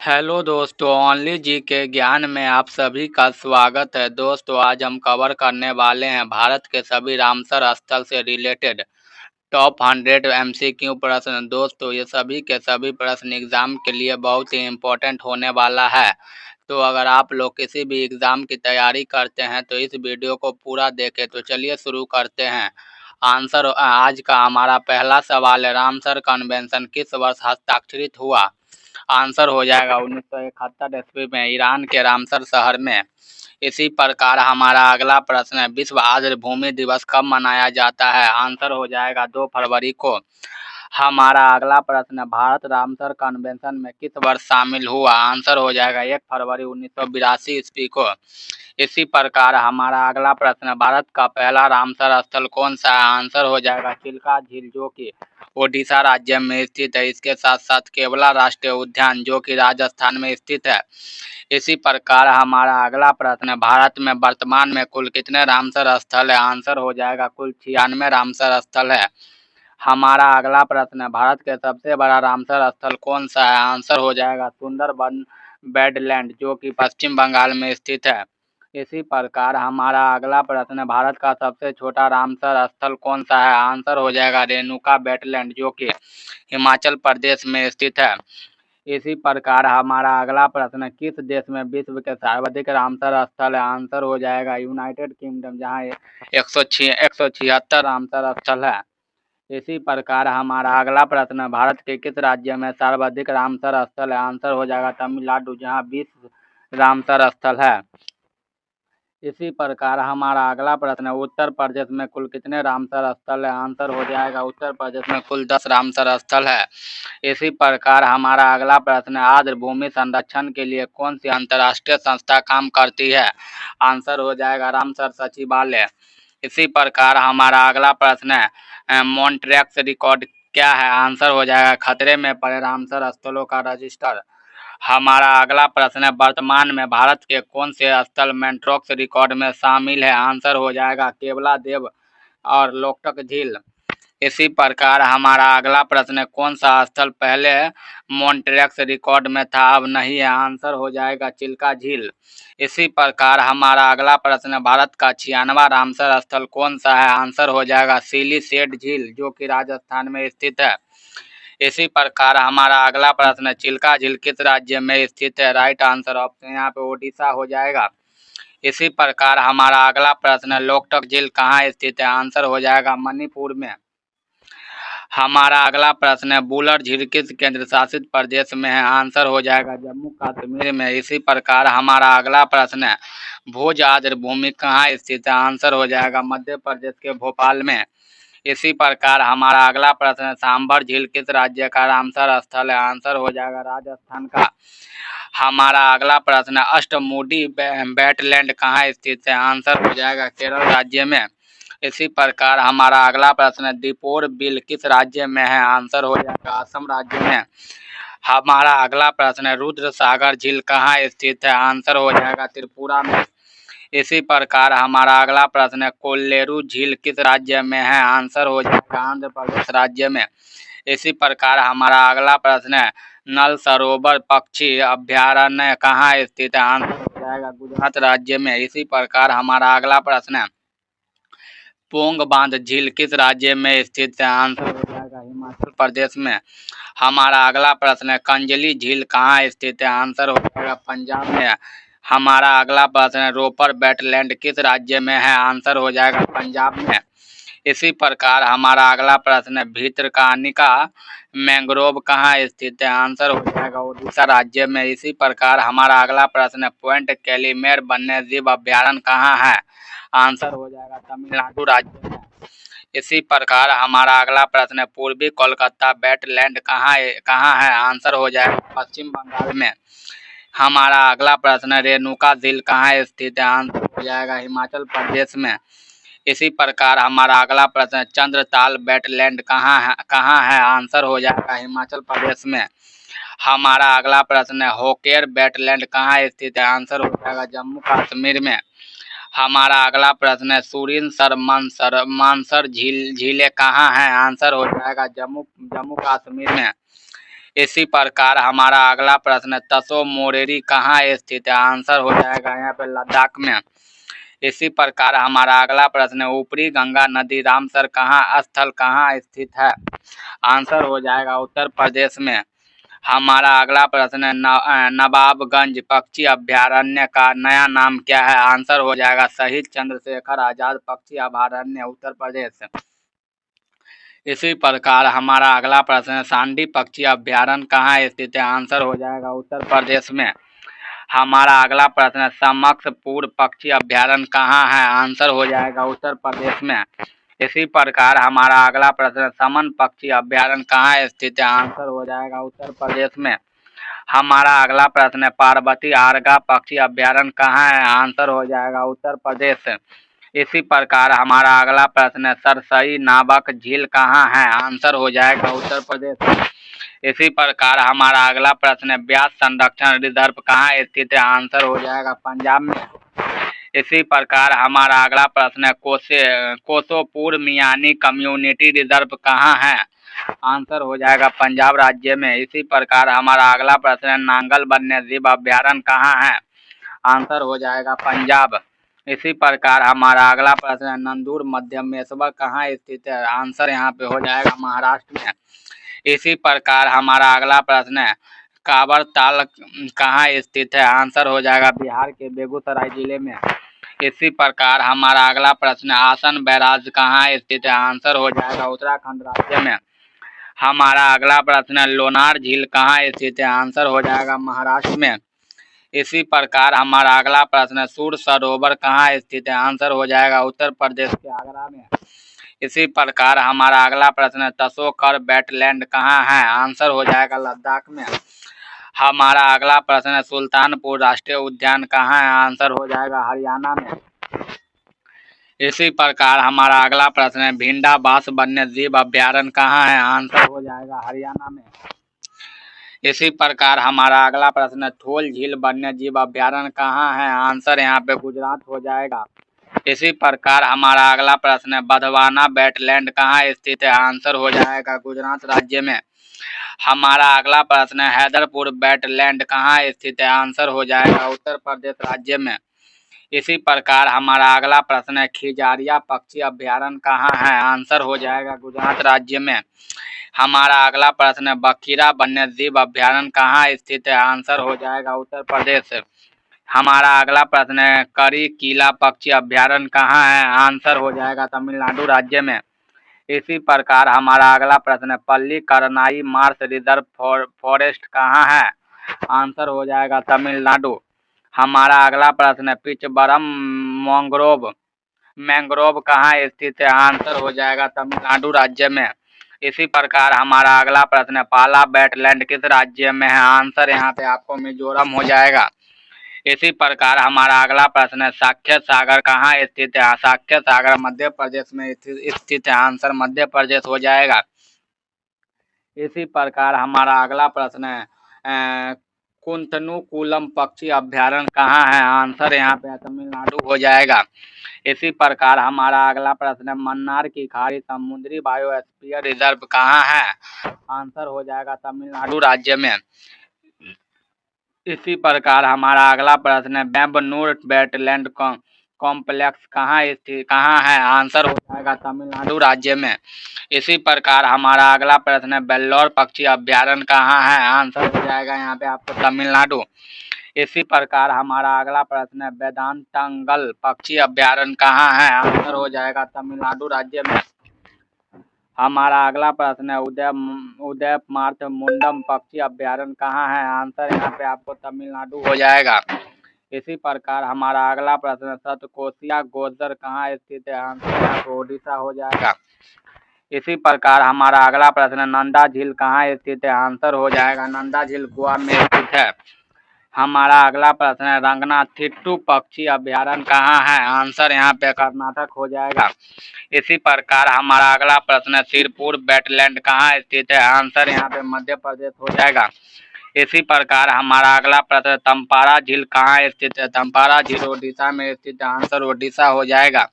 Hello दोस्तों, only जी के ज्ञान में आप सभी का स्वागत है। दोस्तों, आज हम कवर करने वाले हैं भारत के सभी रामसर स्थल से रिलेटेड टॉप 100 एमसीक्यू प्रश्न। दोस्तों, ये सभी के सभी प्रश्न एग्जाम के लिए बहुत ही इम्पोर्टेंट होने वाला है। तो अगर आप लोग किसी भी एग्जाम की तैयारी करते हैं तो इस वीडियो को पूरा देखें। तो चलिए शुरू करते हैं। आंसर आज का हमारा पहला सवाल है, रामसर कन्वेंशन किस वर्ष हस्ताक्षरित हुआ? आंसर हो जाएगा 1971 ईस्वी में ईरान के रामसर शहर में। इसी प्रकार हमारा अगला प्रश्न है, विश्व आर्द्र भूमि दिवस कब मनाया जाता है? आंसर हो जाएगा 2 फरवरी को। हमारा अगला प्रश्न है, भारत रामसर कन्वेंशन में किस वर्ष शामिल हुआ? आंसर हो जाएगा 1 फरवरी 1982 ईस्वी को। इसी प्रकार हमारा अगला प्रश्न है, भारत का पहला रामसर स्थल कौन सा है? आंसर हो जाएगा चिल्का झील, जो कि ओडिशा राज्य में स्थित है। इसके साथ साथ केवला राष्ट्रीय उद्यान, जो कि राजस्थान में स्थित है। इसी प्रकार हमारा अगला प्रश्न है, भारत में वर्तमान में कुल कितने रामसर स्थल है? आंसर हो जाएगा कुल 96 रामसर स्थल है। हमारा अगला प्रश्न है, भारत के सबसे बड़ा रामसर स्थल कौन सा है? आंसर हो जाएगा सुंदरबन वेटलैंड, जो कि पश्चिम बंगाल में स्थित है। इसी प्रकार हमारा अगला प्रश्न है, भारत का सबसे छोटा रामसर स्थल कौन सा है? आंसर हो जाएगा रेणुका वेटलैंड, जो कि हिमाचल प्रदेश में स्थित है। इसी प्रकार हमारा अगला प्रश्न है, किस देश में विश्व के सर्वाधिक रामसर स्थल है? आंसर हो जाएगा यूनाइटेड किंगडम, जहाँ 176 रामसर स्थल है। इसी प्रकार हमारा अगला प्रश्न है, भारत के किस राज्य में सर्वाधिक रामसर स्थल है? आंसर हो जाएगा तमिलनाडु, जहाँ 20 रामसर स्थल है। इसी प्रकार हमारा अगला प्रश्न है, उत्तर प्रदेश में कुल कितने रामसर स्थल है? आंसर हो जाएगा उत्तर प्रदेश में कुल 10 रामसर स्थल है। इसी प्रकार हमारा अगला प्रश्न है, आर्द्र भूमि संरक्षण के लिए कौन सी अंतर्राष्ट्रीय संस्था काम करती है? आंसर हो जाएगा रामसर सचिवालय। इसी प्रकार हमारा अगला प्रश्न है, मॉन्ट्रैक्स रिकॉर्ड क्या है? आंसर हो जाएगा खतरे में पड़े रामसर स्थलों का रजिस्टर। हमारा अगला प्रश्न है, वर्तमान में भारत के कौन से स्थल मॉन्ट्रैक्स रिकॉर्ड में शामिल है? आंसर हो जाएगा केवला देव और लोकटक झील। इसी प्रकार हमारा अगला प्रश्न है, कौन सा स्थल पहले मॉन्ट्रैक्स रिकॉर्ड में था अब नहीं है? आंसर हो जाएगा चिल्का झील। इसी प्रकार हमारा अगला प्रश्न है, भारत का 96वां रामसर स्थल कौन सा है? आंसर हो जाएगा सिलीसेट झील, जो कि राजस्थान में स्थित है। इसी प्रकार हमारा अगला प्रश्न है, चिल्का झील किस राज्य में स्थित है? राइट आंसर ऑप्शन यहाँ पे ओडिशा हो जाएगा। इसी प्रकार हमारा अगला प्रश्न है, लोकटक झील कहाँ स्थित है? आंसर हो जाएगा मणिपुर में। हमारा अगला प्रश्न है, बुलर झील किस केंद्र शासित प्रदेश में है? आंसर हो जाएगा जम्मू कश्मीर में। इसी प्रकार हमारा अगला प्रश्न है, भोज आर्द्र भूमि कहाँ स्थित है? आंसर हो जाएगा मध्य प्रदेश के भोपाल में। इसी प्रकार हमारा अगला प्रश्न है, सांभर झील किस राज्य का रामसर स्थल है? आंसर हो जाएगा राजस्थान का। हमारा अगला प्रश्न है, अष्टमुडी वेटलैंड कहाँ स्थित है? आंसर हो जाएगा केरल राज्य में। इसी प्रकार हमारा अगला प्रश्न है, दीपोर बिल किस राज्य में है? आंसर हो जाएगा असम राज्य में। हमारा अगला प्रश्न है, रुद्र सागर झील कहाँ स्थित है? आंसर हो जाएगा त्रिपुरा में। इसी प्रकार हमारा अगला प्रश्न है, कोल्लेरू झील किस राज्य में है? आंसर हो जाएगा आंध्र प्रदेश राज्य में। इसी प्रकार हमारा अगला प्रश्न है, नल सरोवर पक्षी अभ्यारण्य कहाँ स्थित है? आंसर हो जाएगा गुजरात राज्य में। इसी प्रकार हमारा अगला प्रश्न है, पोंग बांध झील किस राज्य में स्थित है? आंसर हो जाएगा हिमाचल प्रदेश में। हमारा अगला प्रश्न है, कंजली झील कहाँ स्थित है? आंसर हो जाएगा पंजाब में। हमारा अगला प्रश्न है, रोपर वेटलैंड किस राज्य में है? आंसर हो जाएगा पंजाब में। इसी प्रकार हमारा अगला प्रश्न है, भितरकनिका मैंग्रोव कहाँ स्थित है? आंसर हो जाएगा उड़ीसा राज्य में। इसी प्रकार हमारा अगला प्रश्न है, पॉइंट कैलीमेर वन्यजीव अभ्यारण्य कहाँ है? आंसर हो जाएगा तमिलनाडु राज्य में। इसी प्रकार हमारा अगला प्रश्न है, पूर्वी कोलकाता वेटलैंड कहाँ है? आंसर हो जाएगा पश्चिम बंगाल में। हमारा अगला प्रश्न है, रेणुका झील कहाँ स्थित है? आंसर हो जाएगा हिमाचल प्रदेश में। इसी प्रकार हमारा अगला प्रश्न है, चंद्रताल वेटलैंड कहाँ है? आंसर हो जाएगा हिमाचल प्रदेश में। हमारा अगला प्रश्न है, होकेर वेटलैंड कहाँ स्थित है? आंसर हो जाएगा जम्मू कश्मीर में। हमारा अगला प्रश्न है, सुरिनसर मानसर झीलें कहाँ हैं? आंसर हो जाएगा जम्मू कश्मीर में। इसी प्रकार हमारा अगला प्रश्न है, तसो मोरिरी कहाँ स्थित है? आंसर हो जाएगा यहाँ पे लद्दाख में। इसी प्रकार हमारा अगला प्रश्न है, ऊपरी गंगा नदी रामसर कहाँ स्थल कहाँ स्थित है? आंसर हो जाएगा उत्तर प्रदेश में। हमारा अगला प्रश्न है, नवाबगंज पक्षी अभयारण्य का नया नाम क्या है? आंसर हो जाएगा शहीद चंद्रशेखर आजाद पक्षी अभयारण्य, उत्तर प्रदेश। इसी प्रकार हमारा अगला प्रश्न है, सांडी पक्षी अभयारण्य कहाँ स्थित है? आंसर हो जाएगा उत्तर प्रदेश में। हमारा अगला प्रश्न है, समक्षपुर पक्षी अभयारण्य कहाँ है? आंसर हो जाएगा उत्तर प्रदेश में। इसी प्रकार हमारा अगला प्रश्न, समन पक्षी अभयारण्य कहाँ स्थित है? आंसर हो जाएगा उत्तर प्रदेश में। हमारा अगला प्रश्न है, पार्वती आरगा पक्षी अभयारण्य कहाँ है? आंसर हो जाएगा उत्तर प्रदेश। इसी प्रकार हमारा अगला प्रश्न है, सरसई नामक झील कहाँ है? आंसर हो जाएगा उत्तर प्रदेश। इसी प्रकार हमारा अगला प्रश्न है, ब्यास संरक्षण रिजर्व कहाँ स्थित है? आंसर हो जाएगा पंजाब में। इसी प्रकार हमारा अगला प्रश्न है, कोसोपुर मियानी कम्युनिटी रिजर्व कहाँ है? आंसर हो जाएगा पंजाब राज्य में। इसी प्रकार हमारा अगला प्रश्न है, नांगल वन्य जीव अभयारण्य कहाँ है? आंसर हो जाएगा पंजाब। इसी प्रकार हमारा अगला प्रश्न है, नंदूर मध्यमेश्वर कहाँ स्थित है? आंसर यहाँ पे हो जाएगा महाराष्ट्र में। इसी प्रकार हमारा अगला प्रश्न है, काबर ताल कहाँ स्थित है? आंसर हो जाएगा बिहार के बेगूसराय जिले में। इसी प्रकार हमारा अगला प्रश्न, आसन बैराज कहाँ स्थित है? आंसर हो जाएगा उत्तराखंड राज्य में। हमारा अगला प्रश्न, लोनार झील कहाँ स्थित है? आंसर हो जाएगा महाराष्ट्र में। इसी प्रकार हमारा अगला प्रश्न, सूर सरोवर कहाँ स्थित है? आंसर हो जाएगा उत्तर प्रदेश के आगरा में। इसी प्रकार हमारा अगला प्रश्न, तसोकर वेटलैंड कहाँ है? आंसर हो जाएगा लद्दाख में। हमारा अगला प्रश्न है, सुल्तानपुर राष्ट्रीय उद्यान कहाँ है? आंसर हो जाएगा हरियाणा में। इसी प्रकार हमारा अगला प्रश्न है, भिंडा बास वन्य जीव अभयारण्य कहाँ है? आंसर हो जाएगा हरियाणा में। इसी प्रकार हमारा अगला प्रश्न है, थोल झील वन्य जीव अभयारण्य कहाँ है? आंसर यहाँ पे गुजरात हो जाएगा। इसी प्रकार हमारा अगला प्रश्न है, बधवाना वेटलैंड कहाँ स्थित है? आंसर हो जाएगा गुजरात राज्य में। हमारा अगला प्रश्न है, हैदरपुर वेटलैंड कहाँ स्थित है? आंसर हो जाएगा उत्तर प्रदेश राज्य में। इसी प्रकार हमारा अगला प्रश्न है, खिजारिया पक्षी अभयारण्य कहाँ है? आंसर हो जाएगा गुजरात राज्य में। हमारा अगला प्रश्न है, बखीरा वन्य जीव अभयारण्य कहाँ स्थित है? आंसर हो जाएगा उत्तर प्रदेश। हमारा अगला प्रश्न है, करी किला पक्षी अभयारण्य कहाँ है? आंसर हो जाएगा तमिलनाडु राज्य में। इसी प्रकार हमारा अगला प्रश्न है, पल्लीकरनाई मार्श रिजर्व फॉरेस्ट कहाँ है? आंसर हो जाएगा तमिलनाडु। हमारा अगला प्रश्न है, पिचबरम मैंग्रोव कहाँ स्थित है? आंसर हो जाएगा तमिलनाडु राज्य में। इसी प्रकार हमारा अगला प्रश्न है, पाला वेटलैंड किस राज्य में है? आंसर यहाँ पे आपको मिजोरम हो जाएगा। इसी प्रकार हमारा अगला प्रश्न है, साकेत सागर कहाँ स्थित है? साकेत सागर मध्य प्रदेश में स्थित है। आंसर मध्य प्रदेश हो जाएगा। इसी प्रकार हमारा अगला प्रश्न है, कुंतनुकुलम पक्षी अभयारण्य कहाँ है? आंसर यहाँ पे तमिलनाडु हो जाएगा। इसी प्रकार हमारा अगला प्रश्न है, मन्नार की खाड़ी समुद्री बायोस्फीयर रिजर्व कहाँ है? आंसर हो जाएगा तमिलनाडु राज्य में। इसी प्रकार हमारा अगला प्रश्न है, बेम्बनूर वेटलैंड कॉम्प्लेक्स कहाँ है? आंसर हो जाएगा तमिलनाडु राज्य में। इसी प्रकार हमारा अगला प्रश्न है, वेल्लोर पक्षी अभयारण्य कहाँ है? आंसर हो जाएगा यहाँ पे आपको तमिलनाडु। इसी प्रकार हमारा अगला प्रश्न है, वेदांतंगल पक्षी अभयारण्य कहाँ है? आंसर हो जाएगा तमिलनाडु राज्य में। हमारा अगला प्रश्न है, उदयमार्थ मुंडम पक्षी अभयारण्य कहाँ है? आंसर यहाँ पे आपको तमिलनाडु हो जाएगा। इसी प्रकार हमारा अगला प्रश्न, सतकोशिया गोजर कहाँ स्थित है? आंसर यहाँ पे ओडिशा हो जाएगा। इसी प्रकार हमारा अगला प्रश्न, नंदा झील कहाँ स्थित है? आंसर हो जाएगा नंदा झील गोवा में स्थित है। हमारा अगला प्रश्न है, रंगनाथिट्टू पक्षी अभयारण्य कहाँ है? आंसर यहाँ पे कर्नाटक हो जाएगा। इसी प्रकार हमारा अगला प्रश्न है, सिरपुर वेटलैंड कहाँ स्थित है? आंसर यहाँ पे मध्य प्रदेश हो जाएगा। इसी प्रकार हमारा अगला प्रश्न, तम्पारा झील कहाँ स्थित है? तम्पारा झील ओडिशा में स्थित है। आंसर ओडिशा हो जाएगा।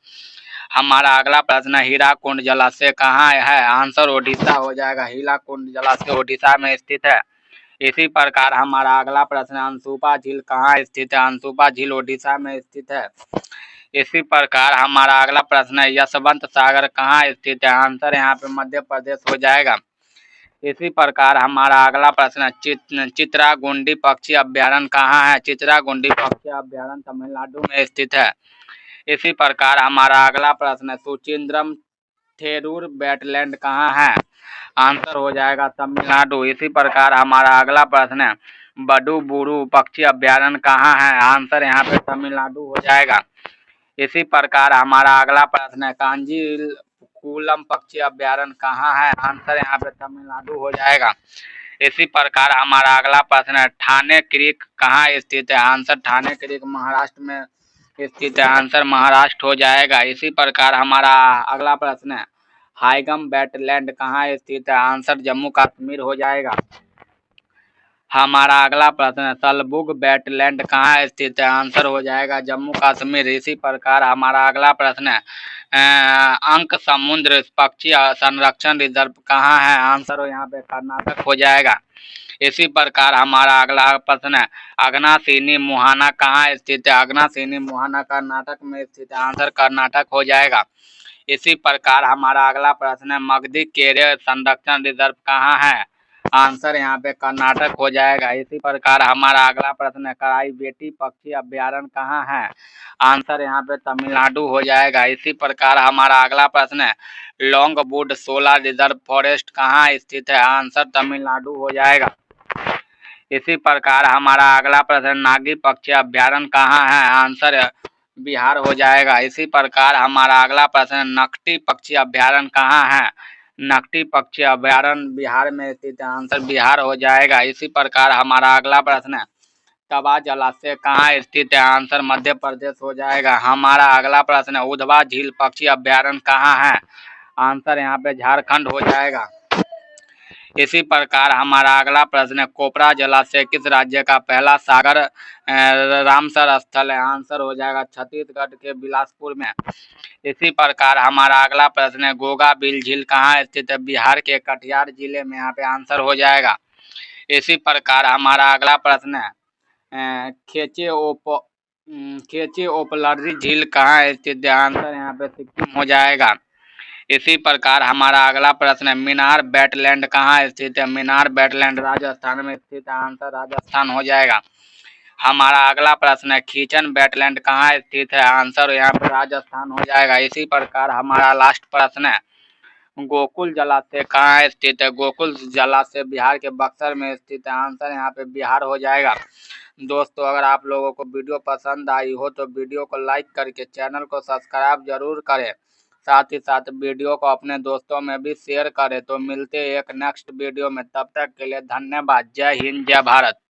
हमारा अगला प्रश्न, हीराकुंड जलाशय कहाँ है? आंसर ओडिशा हो जाएगा। हीराकुंड जलाशय ओडिशा में स्थित है। इसी प्रकार हमारा अगला प्रश्न, अनसुपा झील कहाँ स्थित है? अनसुपा झील ओडिशा में स्थित है। इसी प्रकार हमारा अगला प्रश्न है, यशवंत सागर कहाँ स्थित है? आंसर यहाँ पे मध्य प्रदेश हो जाएगा। इसी प्रकार हमारा अगला प्रश्न, चित्रागुंडी पक्षी अभ्यारण्य कहाँ है? चित्रागुंडी पक्षी अभ्यारण्य तमिलनाडु में स्थित है। इसी प्रकार हमारा अगला प्रश्न, सुचिंद्रम थेरूर वेटलैंड कहाँ है? आंसर हो जाएगा तमिलनाडु। इसी प्रकार हमारा अगला प्रश्न है, बडुबुरु पक्षी अभ्यारण्य कहाँ है? आंसर यहाँ पे तमिलनाडु हो जाएगा। इसी प्रकार हमारा अगला प्रश्न है, कांजीकुलम पक्षी अभ्यारण्य कहाँ है? आंसर यहाँ पे तमिलनाडु हो जाएगा। इसी प्रकार हमारा अगला प्रश्न है, ठाणे क्रीक कहाँ स्थित है? आंसर ठाणे क्रीक महाराष्ट्र में स्थित है। आंसर महाराष्ट्र हो जाएगा। इसी प्रकार हमारा अगला प्रश्न है, हाइगम वेटलैंड कहाँ स्थित है? आंसर जम्मू कश्मीर हो जाएगा। हमारा अगला प्रश्न है, सलबुग वेटलैंड कहाँ स्थित है? आंसर हो जाएगा जम्मू कश्मीर। इसी प्रकार हमारा अगला प्रश्न है, अंक समुद्र पक्षी संरक्षण रिजर्व कहाँ है? आंसर यहाँ पे कर्नाटक हो जाएगा। इसी प्रकार हमारा अगला प्रश्न है, अघनाशिनी मुहाना कहाँ स्थित है? अघनाशिनी मुहाना कर्नाटक में स्थित है। आंसर कर्नाटक हो जाएगा। इसी प्रकार हमारा अगला प्रश्न है, मगधी केरे संरक्षण रिजर्व कहाँ है? आंसर यहाँ पे कर्नाटक हो जाएगा। इसी प्रकार हमारा अगला प्रश्न है, कराईबेटी पक्षी अभ्यारण्य कहाँ है? आंसर यहाँ पे तमिलनाडु हो जाएगा। इसी प्रकार हमारा अगला प्रश्न है, लॉन्गवुड सोलर रिजर्व फॉरेस्ट कहाँ स्थित है? आंसर तमिलनाडु हो जाएगा। इसी प्रकार हमारा अगला प्रश्न, नागी पक्षी अभ्यारण्य कहाँ है? आंसर बिहार हो जाएगा। इसी प्रकार हमारा अगला प्रश्न, नकटी पक्षी अभ्यारण्य कहाँ है? नकटी पक्षी अभ्यारण्य बिहार में स्थित है। आंसर बिहार हो जाएगा। इसी प्रकार हमारा अगला प्रश्न है, तवा जलाशय कहाँ स्थित है? आंसर मध्य प्रदेश हो जाएगा। हमारा अगला प्रश्न है, उधवा झील पक्षी अभ्यारण्य कहाँ है? आंसर यहाँ पे झारखंड हो जाएगा। इसी प्रकार हमारा अगला प्रश्न है, कोपरा जलाशय किस राज्य का पहला सागर रामसर स्थल है? आंसर हो जाएगा छत्तीसगढ़ के बिलासपुर में। इसी प्रकार हमारा अगला प्रश्न है, गोगा बिल झील कहाँ स्थित है? बिहार के कटिहार जिले में। यहाँ पे आंसर हो जाएगा। इसी प्रकार हमारा अगला प्रश्न है, खेचे ओपलरी झील कहाँ स्थित है? आंसर यहाँ पे सिक्किम हो जाएगा। इसी प्रकार हमारा अगला प्रश्न है, मीनार वेटलैंड कहाँ स्थित है? मीनार वेटलैंड राजस्थान में स्थित है। आंसर राजस्थान हो जाएगा। हमारा अगला प्रश्न है, खीचन वेटलैंड कहाँ स्थित है? आंसर यहाँ पे राजस्थान हो जाएगा। इसी प्रकार हमारा लास्ट प्रश्न है, गोकुल जलाशय कहाँ स्थित है? गोकुल जलाशय बिहार के बक्सर में स्थित है। आंसर यहाँ पे बिहार हो जाएगा। दोस्तों, अगर आप लोगों को वीडियो पसंद आई हो तो वीडियो को लाइक करके चैनल को सब्सक्राइब जरूर करें। साथ ही साथ वीडियो को अपने दोस्तों में भी शेयर करें। तो मिलते हैं एक नेक्स्ट वीडियो में, तब तक के लिए धन्यवाद। जय हिंद, जय भारत।